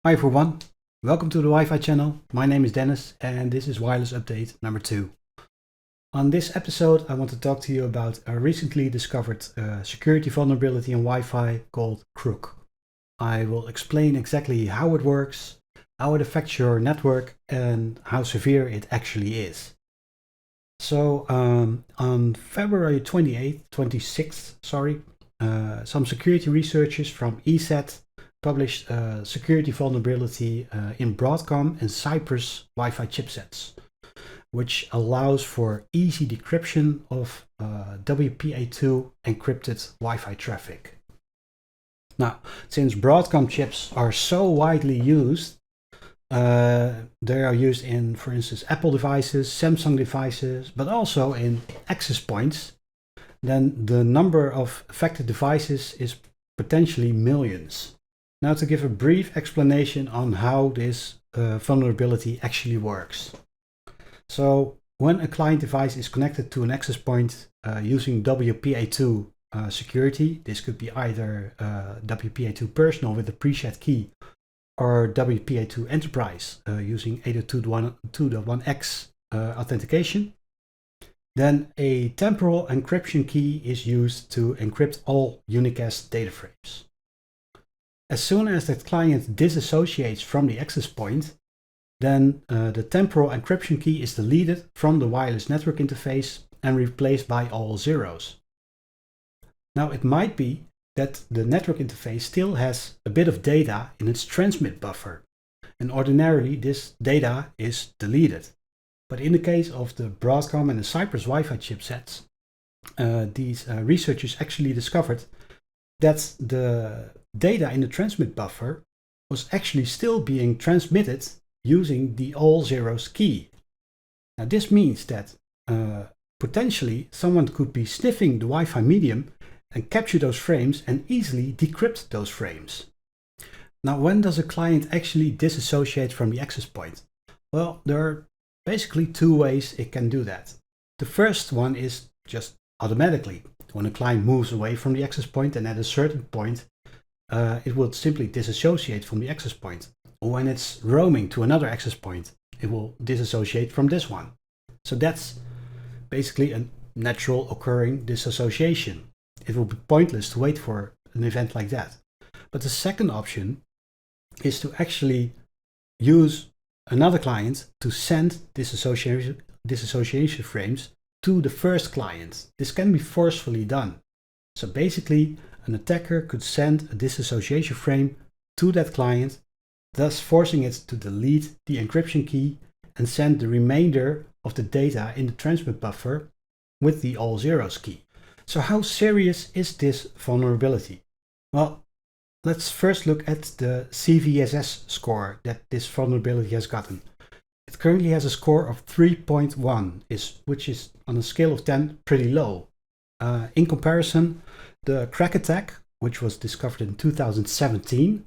Hi everyone, welcome to the Wi-Fi channel. My name is Dennis and this is wireless update number 2. On this episode I want to talk to you about a recently discovered security vulnerability in Wi-Fi called Kr00k. I will explain exactly how it works, how it affects your network and how severe it actually is. So on February 26th, some security researchers from ESET published a security vulnerability in Broadcom and Cypress Wi-Fi chipsets, which allows for easy decryption of WPA2 encrypted Wi-Fi traffic. Now, since Broadcom chips are so widely used, they are used in, for instance, Apple devices, Samsung devices, but also in access points, then the number of affected devices is potentially millions. Now to give a brief explanation on how this vulnerability actually works. So when a client device is connected to an access point using WPA2 security, this could be either WPA2 personal with a preset key or WPA2 enterprise using 802.1x authentication, then a temporal encryption key is used to encrypt all unicast data frames. As soon as that client disassociates from the access point, then the temporal encryption key is deleted from the wireless network interface and replaced by all zeros. Now it might be that the network interface still has a bit of data in its transmit buffer, and ordinarily this data is deleted. But in the case of the Broadcom and the Cypress Wi-Fi chipsets, these researchers actually discovered that the data in the transmit buffer was actually still being transmitted using the all zeros key. Now this means that potentially someone could be sniffing the Wi-Fi medium and capture those frames and easily decrypt those frames. Now when does a client actually disassociate from the access point? Well, there are basically two ways it can do that. The first one is just automatically. When a client moves away from the access point and at a certain point it will simply disassociate from the access point. Or when it's roaming to another access point, it will disassociate from this one. So that's basically a natural occurring disassociation. It will be pointless to wait for an event like that. But the second option is to actually use another client to send disassociation frames to the first client. This can be forcefully done. So basically, an attacker could send a disassociation frame to that client, thus forcing it to delete the encryption key and send the remainder of the data in the transmit buffer with the all zeros key. So how serious is this vulnerability? Well, let's first look at the CVSS score that this vulnerability has gotten. It currently has a score of 3.1, which is on a scale of 10 pretty low. In comparison, the Kr00k attack, which was discovered in 2017,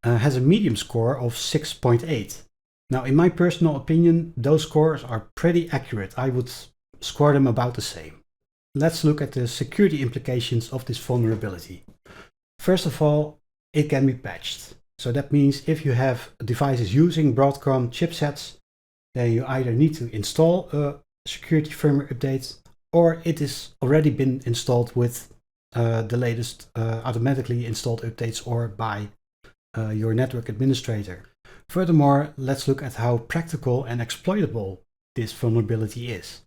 has a medium score of 6.8. Now, in my personal opinion, those scores are pretty accurate. I would score them about the same. Let's look at the security implications of this vulnerability. First of all, it can be patched. So that means if you have devices using Broadcom chipsets, then you either need to install a security firmware update or it has already been installed with the latest automatically installed updates or by your network administrator. Furthermore, let's look at how practical and exploitable this vulnerability is.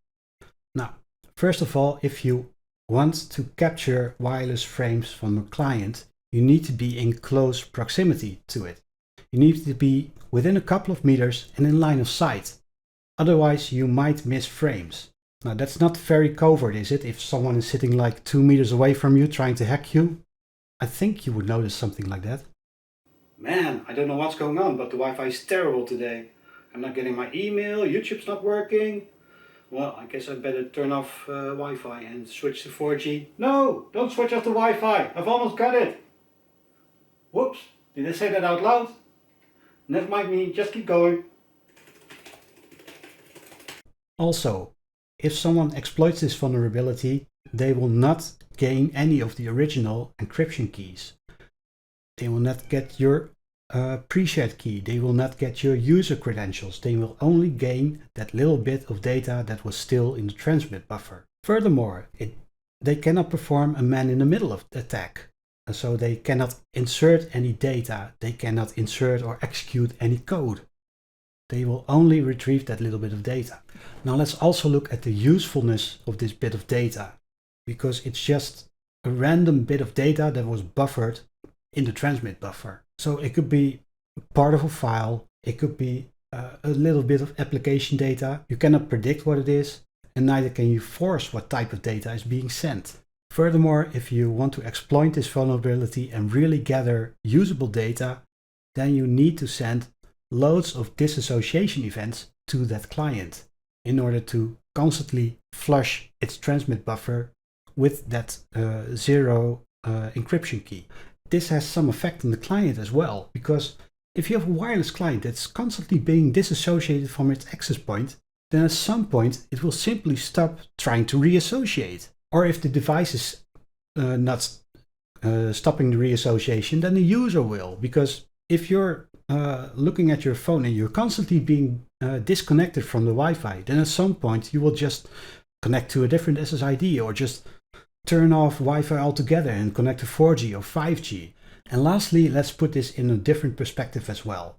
Now, first of all, if you want to capture wireless frames from a client, you need to be in close proximity to it. You need to be within a couple of meters and in line of sight. Otherwise, you might miss frames. Now, that's not very covert, is it? If someone is sitting like 2 meters away from you trying to hack you, I think you would notice something like that. Man, I don't know what's going on, but the Wi-Fi is terrible today. I'm not getting my email, YouTube's not working. Well, I guess I'd better turn off Wi-Fi and switch to 4G. No, don't switch off the Wi-Fi. I've almost got it. Whoops, did I say that out loud? Never mind me, just keep going. Also, if someone exploits this vulnerability, they will not gain any of the original encryption keys. They will not get your pre-shared key. They will not get your user credentials. They will only gain that little bit of data that was still in the transmit buffer. Furthermore, they cannot perform a man-in-the-middle attack. So they cannot insert any data. They cannot insert or execute any code. They will only retrieve that little bit of data. Now let's also look at the usefulness of this bit of data, because it's just a random bit of data that was buffered in the transmit buffer. So it could be part of a file, it could be a little bit of application data. You cannot predict what it is, and neither can you force what type of data is being sent. Furthermore, if you want to exploit this vulnerability and really gather usable data, then you need to send loads of disassociation events to that client in order to constantly flush its transmit buffer with that zero encryption key. This has some effect on the client as well, because if you have a wireless client that's constantly being disassociated from its access point, then at some point it will simply stop trying to reassociate. Or if the device is not stopping the reassociation, then the user will, because if you're looking at your phone and you're constantly being disconnected from the Wi-Fi, then at some point you will just connect to a different SSID or just turn off Wi-Fi altogether and connect to 4G or 5G. And lastly, let's put this in a different perspective as well,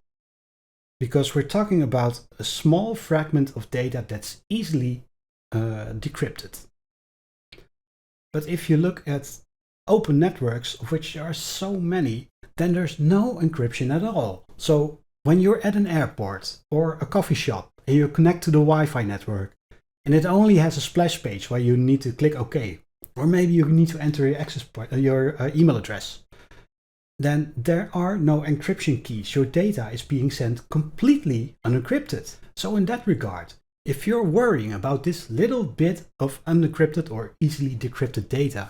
because we're talking about a small fragment of data that's easily decrypted. But if you look at open networks, of which there are so many, then there's no encryption at all. So when you're at an airport or a coffee shop and you connect to the Wi-Fi network and it only has a splash page where you need to click OK, or maybe you need to enter your access point, your email address, then there are no encryption keys. Your data is being sent completely unencrypted. So in that regard, if you're worrying about this little bit of unencrypted or easily decrypted data,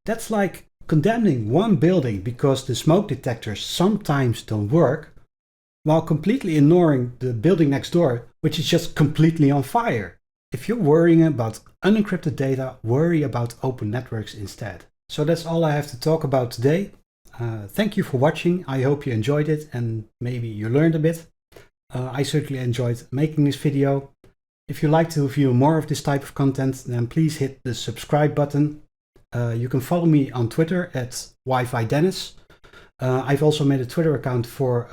that's like condemning one building because the smoke detectors sometimes don't work, while completely ignoring the building next door, which is just completely on fire. If you're worrying about unencrypted data, worry about open networks instead. So that's all I have to talk about today. Thank you for watching. I hope you enjoyed it and maybe you learned a bit. I certainly enjoyed making this video. If you like to view more of this type of content, then please hit the subscribe button. You can follow me on Twitter at Wi-Fi Dennis. I've also made a Twitter account for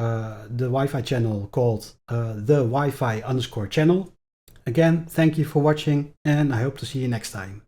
the Wi-Fi channel called the Wi-Fi_channel. Again, thank you for watching and I hope to see you next time.